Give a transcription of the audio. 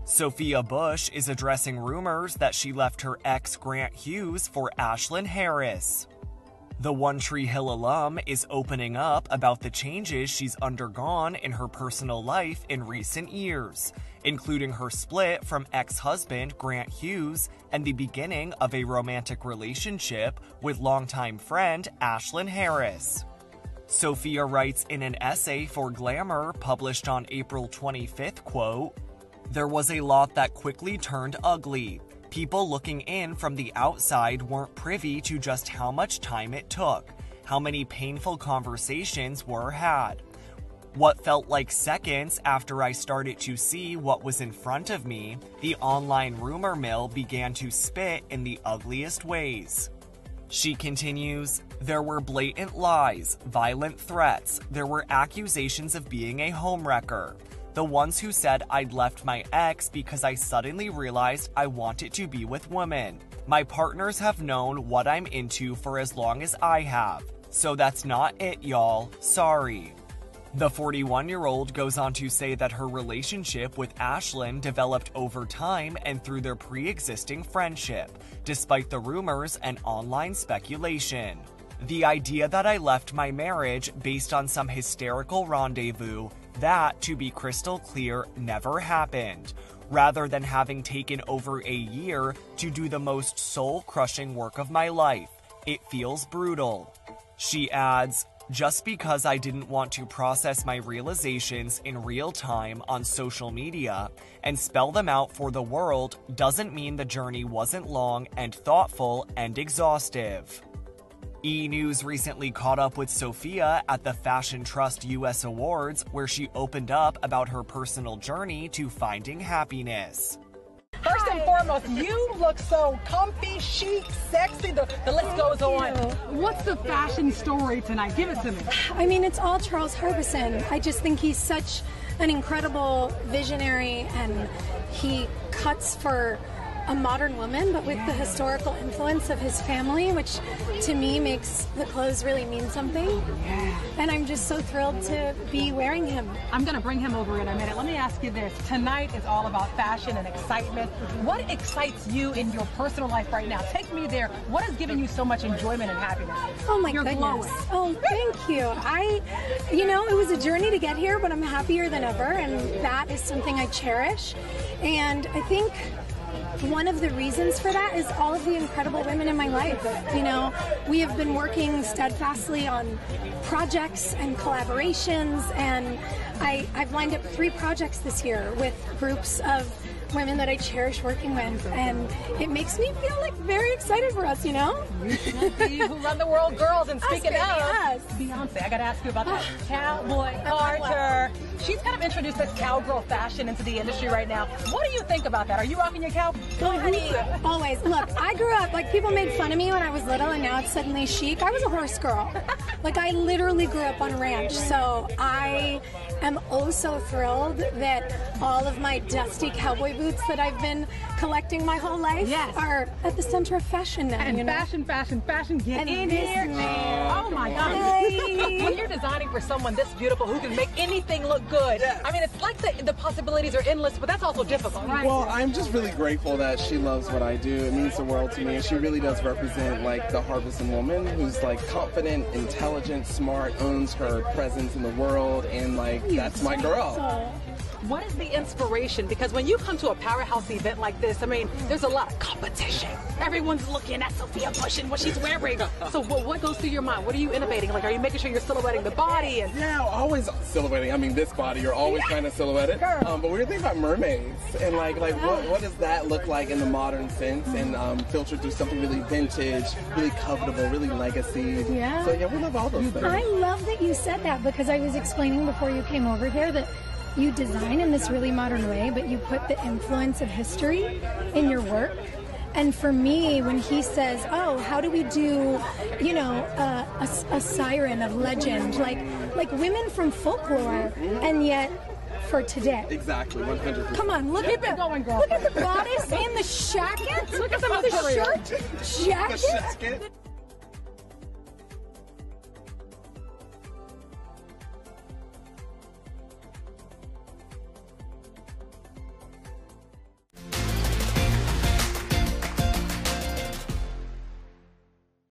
Sophia Bush is addressing rumors that she left her ex Grant Hughes for Ashlyn Harris. The One Tree Hill alum is opening up about the changes she's undergone in her personal life in recent years, including her split from ex-husband Grant Hughes and the beginning of a romantic relationship with longtime friend Ashlyn Harris. Sophia writes in an essay for Glamour published on April 25th, quote, "There was a lot that quickly turned ugly. People looking in from the outside weren't privy to just how much time it took, how many painful conversations were had. What felt like seconds after I started to see what was in front of me, the online rumor mill began to spit in the ugliest ways." She continues, "There were blatant lies, violent threats, there were accusations of being a homewrecker. The ones who said I'd left my ex because I suddenly realized I wanted to be with women. My partners have known what I'm into for as long as I have. So that's not it, y'all. Sorry." The 41-year-old goes on to say that her relationship with Ashlyn developed over time and through their pre-existing friendship, despite the rumors and online speculation. "The idea that I left my marriage based on some hysterical rendezvous, that, to be crystal clear, never happened, rather than having taken over a year to do the most soul-crushing work of my life. It feels brutal." She adds, "Just because I didn't want to process my realizations in real time on social media and spell them out for the world doesn't mean the journey wasn't long and thoughtful and exhaustive." E! News recently caught up with Sophia at the Fashion Trust US Awards, where she opened up about her personal journey to finding happiness. First and foremost, you look so comfy, chic, sexy, the list goes on. What's the fashion story tonight? Give it to me. I mean, it's all Charles Harbison. I just think he's such an incredible visionary, and he cuts for a modern woman, but with the historical influence of his family, which to me makes the clothes really mean something. Yeah. And I'm just so thrilled to be wearing him. I'm gonna bring him over in a minute. Let me ask you this. Tonight is all about fashion and excitement. What excites you in your personal life right now? Take me there. What has given you so much enjoyment and happiness? Oh my You're goodness. glowing. Oh, thank you. It was a journey to get here, but I'm happier than ever, and that is something I cherish. And I think one of the reasons for that is all of the incredible women in my life. We have been working steadfastly on projects and collaborations, and I've lined up 3 projects this year with groups of women that I cherish working with, and it makes me feel like very excited for us, You should be who run the world, girls. And speaking of Beyonce, I gotta ask you about that cowboy Carter. She's kind of introduced this cowgirl fashion into the industry right now. What do you think about that? Are you rocking your cowboy? Honey, always. Look, I grew up, people made fun of me when I was little, and now it's suddenly chic. I was a horse girl. I literally grew up on a ranch, so I am oh so thrilled that all of my dusty cowboy boots that I've been collecting my whole life are at the center of fashion now. And fashion, get And in this here. man. Oh my God. When you're designing for someone this beautiful who can make anything look good, I mean, it's like the possibilities are endless, but that's also difficult, right? Well, I'm just really grateful that she loves what I do. It means the world to me, and she really does represent the Harbison woman who's confident, intelligent, smart, owns her presence in the world, and that's my girl. What is the inspiration? Because when you come to a powerhouse event like this, I mean, there's a lot of competition. Everyone's looking at Sophia Bush and what she's wearing. So what goes through your mind? What are you innovating? Are you making sure you're silhouetting the body? Yeah, always silhouetting. I mean, this body, you're always trying to silhouette it. But we were thinking about mermaids, and what does that look like in the modern sense, and filtered through something really vintage, really covetable, really legacy. Yeah. So yeah, we love all those things. I love that you said that, because I was explaining before you came over here that you design in this really modern way, but you put the influence of history in your work. And for me, when he says, "Oh, how do we do, a siren of legend, like women from folklore, and yet for today." Exactly, 100%. Come on, look at the bodice and the jacket. Look at the shirt, jacket. The jacket.